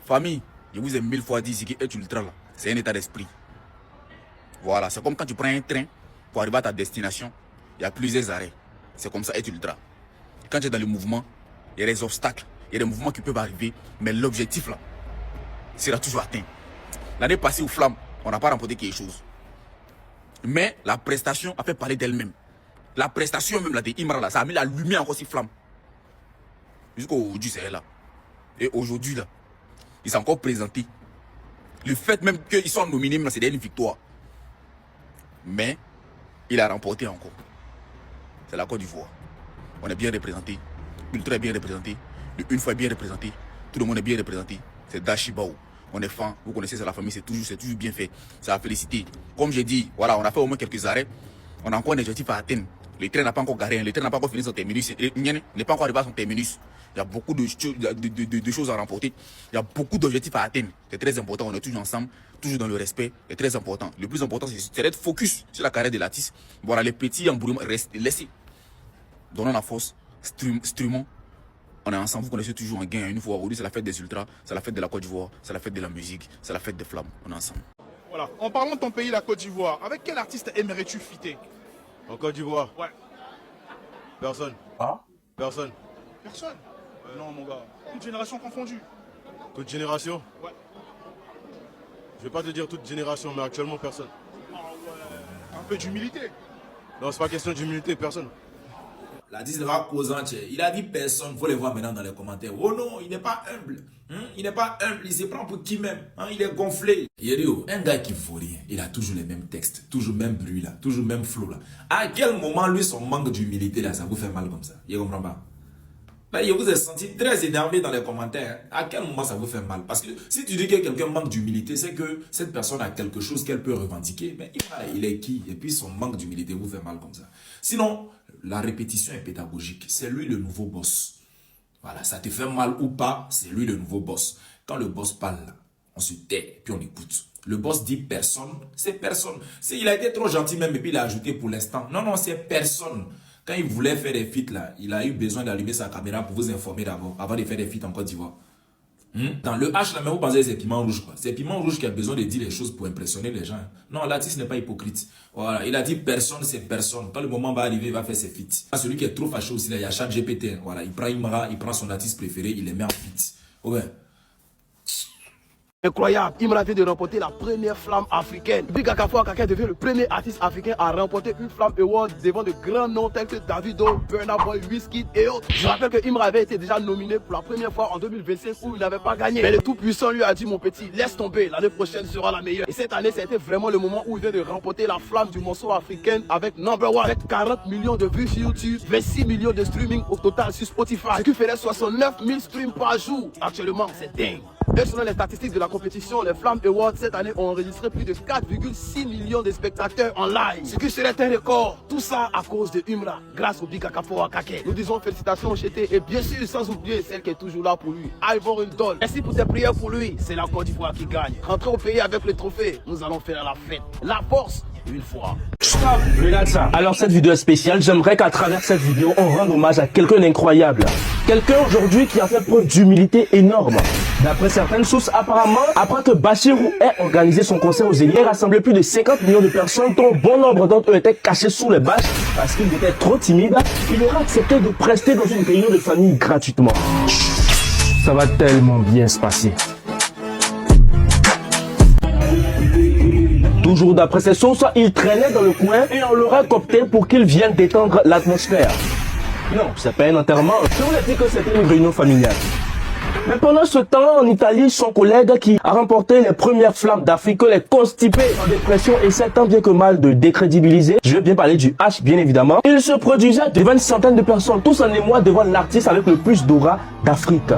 Famille, je vous ai 1000 fois dit ici que être ultra là, c'est un état d'esprit. Voilà, c'est comme quand tu prends un train pour arriver à ta destination, il y a plusieurs arrêts. C'est comme ça être ultra. Quand tu es dans le mouvement, il y a des obstacles, il y a des mouvements qui peuvent arriver, mais l'objectif là sera toujours atteint. L'année passée aux Flammes, on n'a pas remporté quelque chose. Mais la prestation a fait parler d'elle-même. La prestation même là, de Imra, là, ça a mis la lumière encore sur Flamme. Jusqu'aujourd'hui, c'est là. Et aujourd'hui, là, il s'est encore présenté. Le fait même qu'ils sont nominés, c'est une victoire. Mais il a remporté encore. C'est la Côte d'Ivoire. On est bien représenté. Ultra est bien représenté. Le une fois bien représenté. Tout le monde est bien représenté. C'est Dachibao. On est fan. Vous connaissez, c'est la famille. C'est toujours bien fait. Ça a félicité. Comme j'ai dit, voilà, on a fait au moins quelques arrêts. On a encore un objectif à atteindre. Le train n'a pas encore garé. Le train n'a pas encore fini son terminus. Il n'est pas encore arrivé à son terminus. Il y a beaucoup de choses à remporter. Il y a beaucoup d'objectifs à atteindre. C'est très important. On est toujours ensemble, toujours dans le respect. C'est très important. Le plus important, c'est d'être focus sur la carrière de l'artiste. Voilà, les petits embrouillements, laissez. Donnons la force. Streamons. On est ensemble. Vous connaissez toujours un gain. Une fois aujourd'hui, c'est la fête des ultras. C'est la fête de la Côte d'Ivoire. C'est la fête de la musique. C'est la fête des Flammes. On est ensemble. Voilà. En parlant de ton pays, la Côte d'Ivoire, avec quel artiste aimerais-tu fitter? En Côte d'Ivoire? Ouais. Personne. Ah? Personne. Personne? Non, mon gars. Toute génération confondue. Toute génération? Ouais. Je vais pas te dire toute génération, mais actuellement personne. Ah ouais. Un peu d'humilité. Non, c'est pas question d'humilité, personne. L'artiste va causant, il a dit personne, il faut les voir maintenant dans les commentaires. Oh non, il n'est pas humble. Il n'est pas humble, il se prend pour qui même. Il est gonflé. Yério, un gars qui vaut rien, il a toujours les mêmes textes, toujours le même bruit là, toujours le même flow là. À quel moment, lui, son manque d'humilité là, ça vous fait mal comme ça? Il comprend pas. Ben, je vous ai senti très énervé dans les commentaires. À quel moment ça vous fait mal? Parce que si tu dis que quelqu'un manque d'humilité, c'est que cette personne a quelque chose qu'elle peut revendiquer. Mais il est qui? Et puis son manque d'humilité vous fait mal comme ça. Sinon, la répétition est pédagogique. C'est lui le nouveau boss. Voilà, ça te fait mal ou pas, c'est lui le nouveau boss. Quand le boss parle, on se tait, puis on écoute. Le boss dit personne, c'est personne. Il a été trop gentil même, et puis il a ajouté pour l'instant. Non, non, c'est personne. Quand il voulait faire des feats là, il a eu besoin d'allumer sa caméra pour vous informer d'abord, avant de faire des feats en Côte d'Ivoire. Dans le H là, mais vous pensez que c'est Piment Rouge quoi. C'est Piment Rouge qui a besoin de dire les choses pour impressionner les gens. Non, l'artiste n'est pas hypocrite. Voilà, il a dit personne, c'est personne. Quand le moment va arriver, il va faire ses feats. Celui qui est trop fâché aussi, là, il y a ChatGPT. Voilà, il prend Imra, il prend son artiste préféré, il les met en feat. Ouais. Incroyable, Imra vient de remporter la première flamme africaine. Big Akafoa Kaka devient le premier artiste africain à remporter une flamme award devant de grands noms tels que Davido, Burna Boy, Wizkid et autres. Je rappelle que Imra avait été déjà nominé pour la première fois en 2025 où il n'avait pas gagné. Mais le tout-puissant lui a dit mon petit, laisse tomber, l'année prochaine sera la meilleure. Et cette année, c'était vraiment le moment où il vient de remporter la flamme du morceau africain avec Number One. Avec 40 millions de vues sur YouTube, 26 millions de streaming au total sur Spotify. Ce qui ferait 69 000 streams par jour. Actuellement, c'est dingue. Et selon les statistiques de la compétition, les Flammes Awards cette année ont enregistré plus de 4,6 millions de spectateurs en live. Ce qui serait un record. Tout ça à cause de Imra, grâce au Big Akafoa Kake. Nous disons félicitations au Chété et bien sûr sans oublier celle qui est toujours là pour lui, Ivor Ndol. Merci pour tes prières pour lui. C'est la Côte d'Ivoire qui gagne. Rentrez au pays avec le trophée. Nous allons faire la fête. La force, une fois. Stop, regarde ça. Alors cette vidéo est spéciale, j'aimerais qu'à travers cette vidéo, on rende hommage à quelqu'un d'incroyable. Quelqu'un aujourd'hui qui a fait preuve d'humilité énorme. D'après certaines sources, apparemment, après que Bachirou ait organisé son concert aux Zénith, il a rassemblé plus de 50 millions de personnes, dont bon nombre d'entre eux étaient cachés sous les bâches parce qu'ils étaient trop timides. Il aura accepté de prester dans une réunion de famille gratuitement. Ça va tellement bien se passer. Toujours d'après ces sources, il traînait dans le coin et on l'aurait coopté pour qu'il vienne détendre l'atmosphère. Non, c'est pas un enterrement. Je vous ai dit que c'était une réunion familiale. Mais pendant ce temps, en Italie, son collègue qui a remporté les premières flammes d'Afrique les constipé en dépression et s'est tant bien que mal de décrédibiliser. Je vais bien parler du H, bien évidemment. Il se produisait devant une centaine de personnes, tous en émoi devant l'artiste avec le plus d'aura d'Afrique.